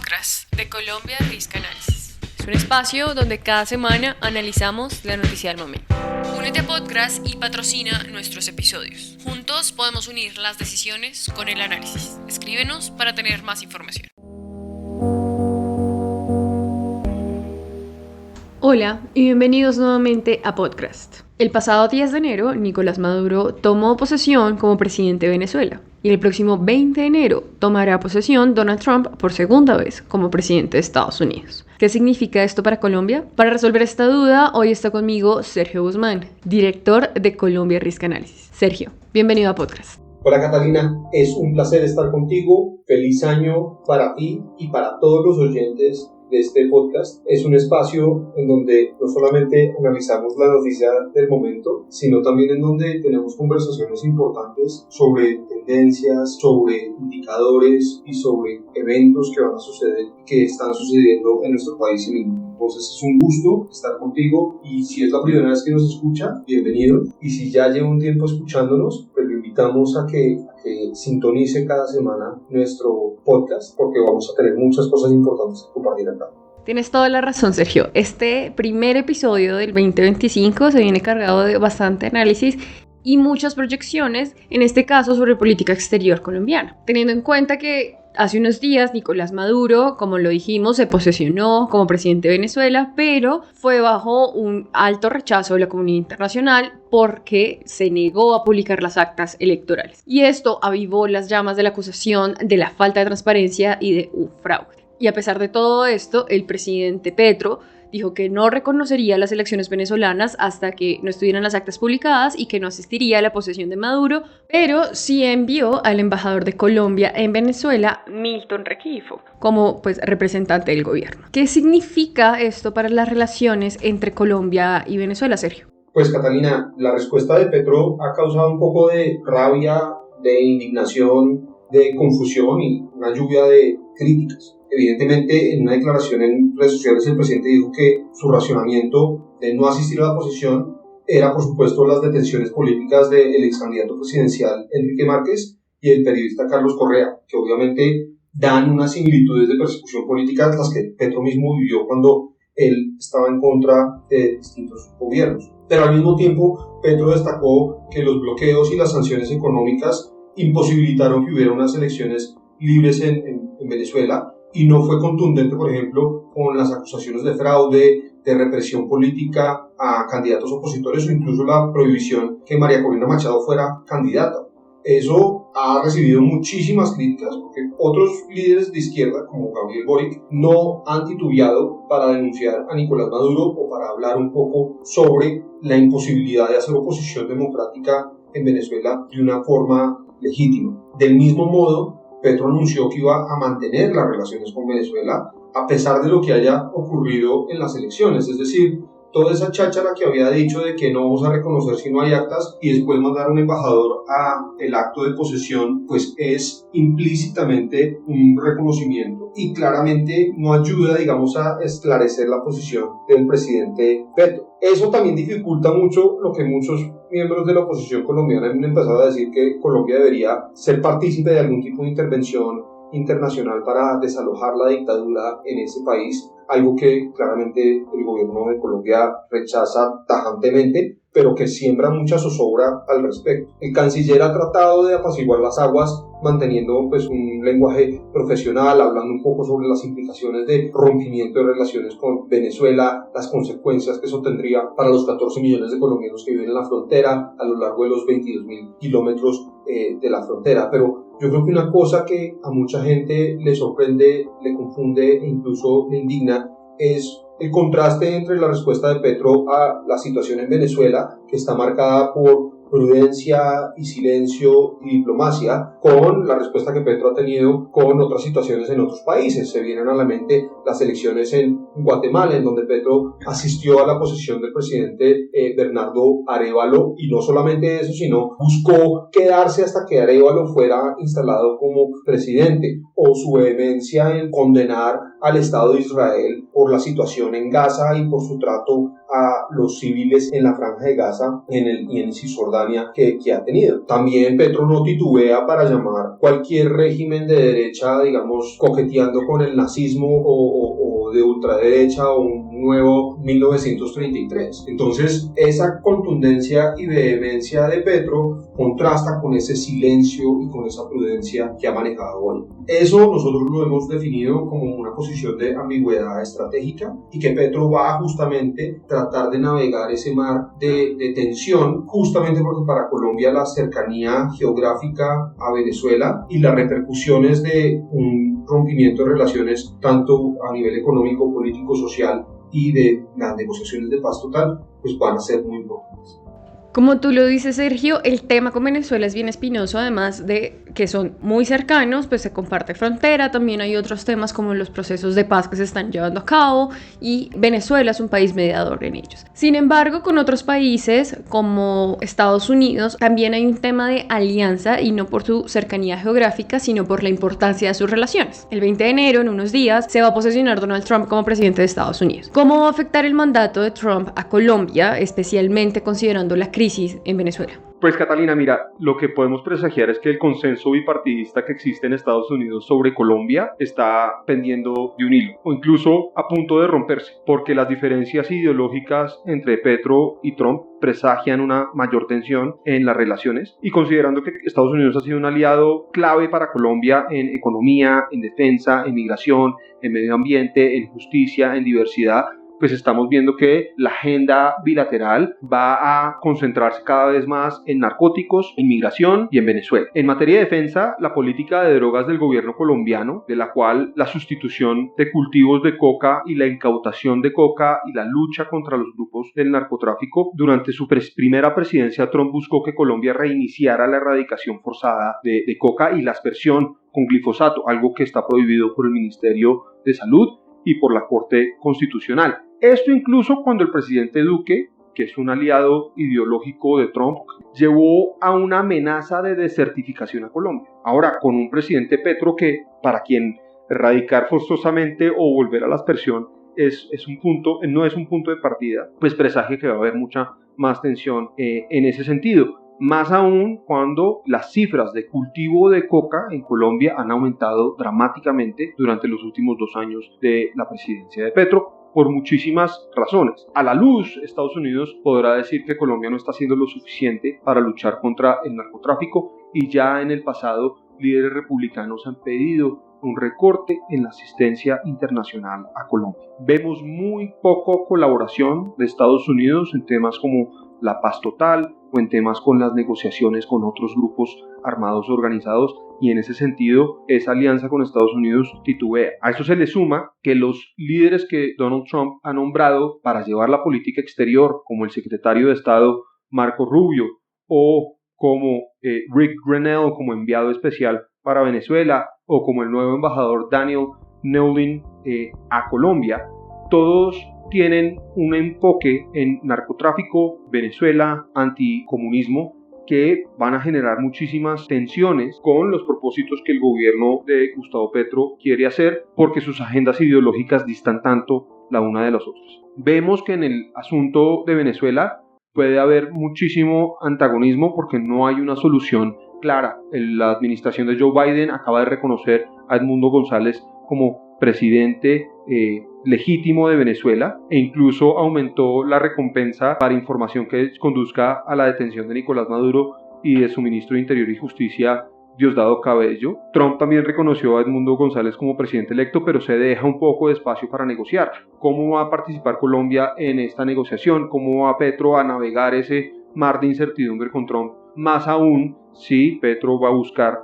Podcast de Colombia Risk Analysis. Es un espacio donde cada semana analizamos la noticia del momento. Únete a Podcast y patrocina nuestros episodios. Juntos podemos unir las decisiones con el análisis. Escríbenos para tener más información. Hola y bienvenidos nuevamente a Podcast. El pasado 10 de enero, Nicolás Maduro tomó posesión como presidente de Venezuela y el próximo 20 de enero tomará posesión Donald Trump por segunda vez como presidente de Estados Unidos. ¿Qué significa esto para Colombia? Para resolver esta duda, hoy está conmigo Sergio Guzmán, director de Colombia Risk Analysis. Sergio, bienvenido a Podcast. Hola Catalina, es un placer estar contigo. Feliz año para ti y para todos los oyentes de este podcast. Es un espacio en donde no solamente analizamos la noticia del momento, sino también en donde tenemos conversaciones importantes sobre tendencias, sobre indicadores y sobre eventos que van a suceder y que están sucediendo en nuestro país y en el mundo. Entonces es un gusto estar contigo y si es la primera vez que nos escucha, bienvenido. Y si ya lleva un tiempo escuchándonos, pues lo invitamos a que sintonice cada semana nuestro podcast porque vamos a tener muchas cosas importantes que compartir acá. Tienes toda la razón, Sergio. Este primer episodio del 2025 se viene cargado de bastante análisis y muchas proyecciones, en este caso sobre política exterior colombiana. Teniendo en cuenta que hace unos días Nicolás Maduro, como lo dijimos, se posesionó como presidente de Venezuela, pero fue bajo un alto rechazo de la comunidad internacional porque se negó a publicar las actas electorales. Y esto avivó las llamas de la acusación de la falta de transparencia y de un fraude. Y a pesar de todo esto, el presidente Petro dijo que no reconocería las elecciones venezolanas hasta que no estuvieran las actas publicadas y que no asistiría a la posesión de Maduro, pero sí envió al embajador de Colombia en Venezuela, Milton Rengifo, como representante del gobierno. ¿Qué significa esto para las relaciones entre Colombia y Venezuela, Sergio? Pues Catalina, la respuesta de Petro ha causado un poco de rabia, de indignación, de confusión y una lluvia de críticas. Evidentemente, en una declaración en redes sociales, el presidente dijo que su racionamiento de no asistir a la posesión era, por supuesto, las detenciones políticas del ex candidato presidencial Enrique Márquez y el periodista Carlos Correa, que obviamente dan unas similitudes de persecución política las que Petro mismo vivió cuando él estaba en contra de distintos gobiernos. Pero al mismo tiempo, Petro destacó que los bloqueos y las sanciones económicas imposibilitaron que hubiera unas elecciones libres en Venezuela, y no fue contundente, por ejemplo, con las acusaciones de fraude, de represión política a candidatos opositores o incluso la prohibición que María Corina Machado fuera candidata. Eso ha recibido muchísimas críticas porque otros líderes de izquierda, como Gabriel Boric, no han titubeado para denunciar a Nicolás Maduro o para hablar un poco sobre la imposibilidad de hacer oposición democrática en Venezuela de una forma legítima. Del mismo modo, Petro anunció que iba a mantener las relaciones con Venezuela a pesar de lo que haya ocurrido en las elecciones, es decir, toda esa cháchara que había dicho de que no vamos a reconocer si no hay actas y después mandar a un embajador a el acto de posesión, pues es implícitamente un reconocimiento y claramente no ayuda, digamos, a esclarecer la posición del presidente Petro. Eso también dificulta mucho lo que muchos miembros de la oposición colombiana han empezado a decir, que Colombia debería ser partícipe de algún tipo de intervención internacional para desalojar la dictadura en ese país, algo que claramente el gobierno de Colombia rechaza tajantemente, pero que siembra mucha zozobra al respecto. El canciller ha tratado de apaciguar las aguas manteniendo un lenguaje profesional, hablando un poco sobre las implicaciones de rompimiento de relaciones con Venezuela, las consecuencias que eso tendría para los 14 millones de colombianos que viven en la frontera a lo largo de los 22.000 kilómetros de la frontera. Pero yo creo que una cosa que a mucha gente le sorprende, le confunde e incluso le indigna es el contraste entre la respuesta de Petro a la situación en Venezuela, que está marcada por prudencia y silencio y diplomacia, con la respuesta que Petro ha tenido con otras situaciones en otros países. Se vienen a la mente las elecciones en Guatemala, en donde Petro asistió a la posesión del presidente Bernardo Arévalo, y no solamente eso, sino buscó quedarse hasta que Arévalo fuera instalado como presidente, o su vehemencia en condenar al Estado de Israel por la situación en Gaza y por su trato a los civiles en la Franja de Gaza y en Cisjordania. Cisjordania que ha tenido. También Petro no titubea para llamar cualquier régimen de derecha, digamos, coqueteando con el nazismo o de ultraderecha o un nuevo 1933. Entonces, esa contundencia y vehemencia de Petro contrasta con ese silencio y con esa prudencia que ha manejado hoy. Eso nosotros lo hemos definido como una posición de ambigüedad estratégica y que Petro va a justamente tratar de navegar ese mar de tensión, justamente porque para Colombia la cercanía geográfica a Venezuela y las repercusiones de un rompimiento de relaciones tanto a nivel económico, político, social y de las negociaciones de paz total, pues van a ser muy importantes. Como tú lo dices, Sergio, el tema con Venezuela es bien espinoso, además de que son muy cercanos, pues se comparte frontera, también hay otros temas como los procesos de paz que se están llevando a cabo y Venezuela es un país mediador en ellos. Sin embargo, con otros países como Estados Unidos también hay un tema de alianza y no por su cercanía geográfica, sino por la importancia de sus relaciones. El 20 de enero, en unos días, se va a posesionar Donald Trump como presidente de Estados Unidos. ¿Cómo va a afectar el mandato de Trump a Colombia, especialmente considerando la crisis en Venezuela? Pues Catalina, mira, lo que podemos presagiar es que el consenso bipartidista que existe en Estados Unidos sobre Colombia está pendiendo de un hilo, o incluso a punto de romperse, porque las diferencias ideológicas entre Petro y Trump presagian una mayor tensión en las relaciones, y considerando que Estados Unidos ha sido un aliado clave para Colombia en economía, en defensa, en migración, en medio ambiente, en justicia, en diversidad, pues estamos viendo que la agenda bilateral va a concentrarse cada vez más en narcóticos, en migración y en Venezuela. En materia de defensa, la política de drogas del gobierno colombiano, de la cual la sustitución de cultivos de coca y la incautación de coca y la lucha contra los grupos del narcotráfico, durante su primera presidencia Trump buscó que Colombia reiniciara la erradicación forzada de coca y la aspersión con glifosato, algo que está prohibido por el Ministerio de Salud y por la Corte Constitucional. Esto incluso cuando el presidente Duque, que es un aliado ideológico de Trump, llevó a una amenaza de desertificación a Colombia. Ahora, con un presidente Petro que, para quien erradicar forzosamente o volver a la aspersión no es un punto de partida, pues presagia que va a haber mucha más tensión en ese sentido. Más aún cuando las cifras de cultivo de coca en Colombia han aumentado dramáticamente durante los últimos 2 años de la presidencia de Petro, por muchísimas razones. A la luz, Estados Unidos podrá decir que Colombia no está haciendo lo suficiente para luchar contra el narcotráfico y ya en el pasado líderes republicanos han pedido un recorte en la asistencia internacional a Colombia. Vemos muy poco colaboración de Estados Unidos en temas como la paz total o en temas con las negociaciones con otros grupos armados organizados, y en ese sentido esa alianza con Estados Unidos titubea. A eso se le suma que los líderes que Donald Trump ha nombrado para llevar la política exterior, como el secretario de Estado Marco Rubio o como Rick Grenell como enviado especial para Venezuela o como el nuevo embajador Daniel Nuland a Colombia, todos tienen un enfoque en narcotráfico, Venezuela, anticomunismo, que van a generar muchísimas tensiones con los propósitos que el gobierno de Gustavo Petro quiere hacer, porque sus agendas ideológicas distan tanto la una de las otras. Vemos que en el asunto de Venezuela puede haber muchísimo antagonismo porque no hay una solución clara. La administración de Joe Biden acaba de reconocer a Edmundo González como presidente legítimo de Venezuela e incluso aumentó la recompensa para información que conduzca a la detención de Nicolás Maduro y de su ministro de Interior y Justicia, Diosdado Cabello. Trump también reconoció a Edmundo González como presidente electo, pero se deja un poco de espacio para negociar. ¿Cómo va a participar Colombia en esta negociación? ¿Cómo va Petro a navegar ese mar de incertidumbre con Trump? Más aún si Petro va a buscar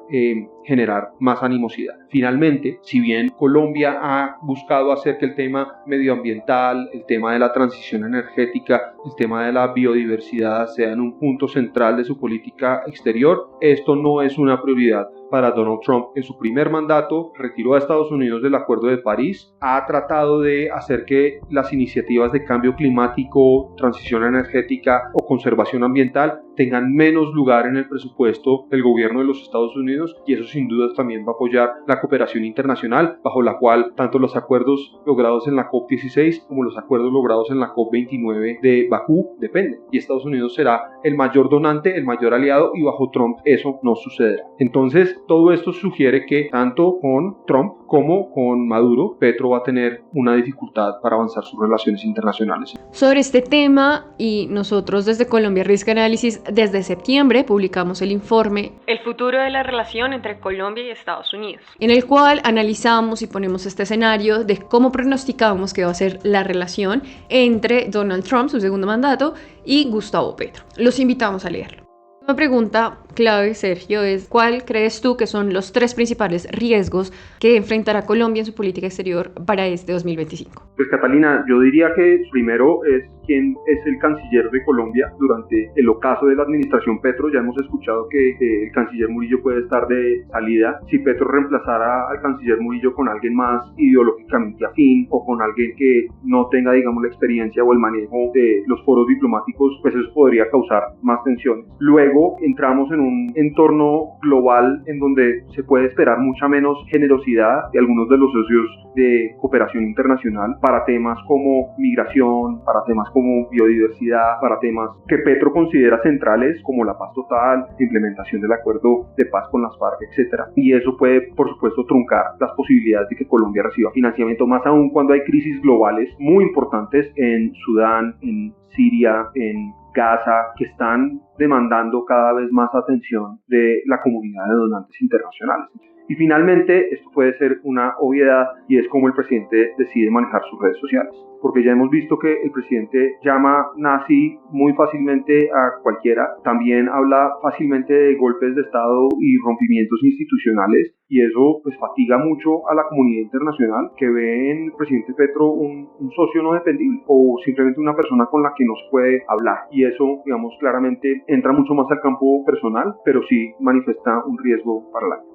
generar más animosidad. Finalmente, si bien Colombia ha buscado hacer que el tema medioambiental, el tema de la transición energética, el tema de la biodiversidad sean un punto central de su política exterior, esto no es una prioridad para Donald Trump. En su primer mandato retiró a Estados Unidos del Acuerdo de París, ha tratado de hacer que las iniciativas de cambio climático, transición energética o conservación ambiental tengan menos lugar en el presupuesto presupuesto del gobierno de los Estados Unidos, y eso sin duda también va a apoyar la cooperación internacional, bajo la cual tanto los acuerdos logrados en la COP16 como los acuerdos logrados en la COP29 de Bakú dependen, y Estados Unidos será el mayor donante, el mayor aliado, y bajo Trump eso no sucederá. Entonces todo esto sugiere que tanto con Trump como con Maduro, Petro va a tener una dificultad para avanzar sus relaciones internacionales. Sobre este tema, y nosotros desde Colombia Risk Analysis desde septiembre publicamos el informe El futuro de la relación entre Colombia y Estados Unidos, en el cual analizamos y ponemos este escenario de cómo pronosticamos que va a ser la relación entre Donald Trump, su segundo mandato, y Gustavo Petro. Los invitamos a leerlo. Una pregunta clave, Sergio, es ¿cuál crees tú que son los 3 principales riesgos que enfrentará Colombia en su política exterior para este 2025? Pues Catalina, yo diría que primero es quién es el canciller de Colombia durante el ocaso de la administración Petro. Ya hemos escuchado que el canciller Murillo puede estar de salida. Si Petro reemplazara al canciller Murillo con alguien más ideológicamente afín o con alguien que no tenga, digamos, la experiencia o el manejo de los foros diplomáticos, pues eso podría causar más tensiones. Luego entramos en un entorno global en donde se puede esperar mucha menos generosidad de algunos de los socios de cooperación internacional para temas como migración, para temas como biodiversidad, para temas que Petro considera centrales como la paz total, la implementación del acuerdo de paz con las FARC, etc. Y eso puede, por supuesto, truncar las posibilidades de que Colombia reciba financiamiento, más aún cuando hay crisis globales muy importantes en Sudán, en Siria, en Gaza, que están demandando cada vez más atención de la comunidad de donantes internacionales. Y finalmente, esto puede ser una obviedad, y es cómo el presidente decide manejar sus redes sociales. Porque ya hemos visto que el presidente llama nazi muy fácilmente a cualquiera, también habla fácilmente de golpes de Estado y rompimientos institucionales, y eso pues fatiga mucho a la comunidad internacional, que ve en el presidente Petro un socio no dependible o simplemente una persona con la que no se puede hablar, y eso, digamos, claramente entra mucho más al campo personal, pero sí manifiesta un riesgo para la vida.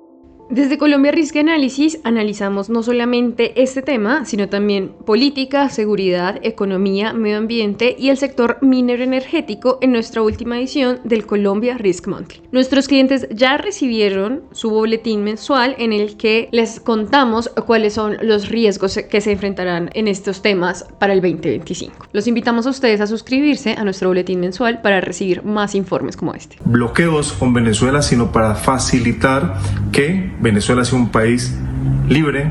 Desde Colombia Risk Analysis analizamos no solamente este tema, sino también política, seguridad, economía, medio ambiente y el sector minero energético en nuestra última edición del Colombia Risk Monthly. Nuestros clientes ya recibieron su boletín mensual en el que les contamos cuáles son los riesgos que se enfrentarán en estos temas para el 2025. Los invitamos a ustedes a suscribirse a nuestro boletín mensual para recibir más informes como este. Bloqueos con Venezuela, sino para facilitar que Venezuela sea un país libre,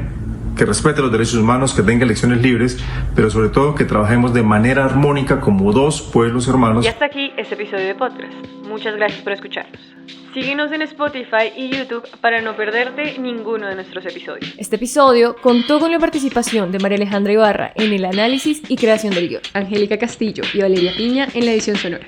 que respete los derechos humanos, que tenga elecciones libres, pero sobre todo que trabajemos de manera armónica como dos pueblos hermanos. Y hasta aquí este episodio de podcast. Muchas gracias por escucharnos. Síguenos en Spotify y YouTube para no perderte ninguno de nuestros episodios. Este episodio contó con la participación de María Alejandra Ibarra en el análisis y creación del guión, Angélica Castillo y Valeria Piña en la edición sonora.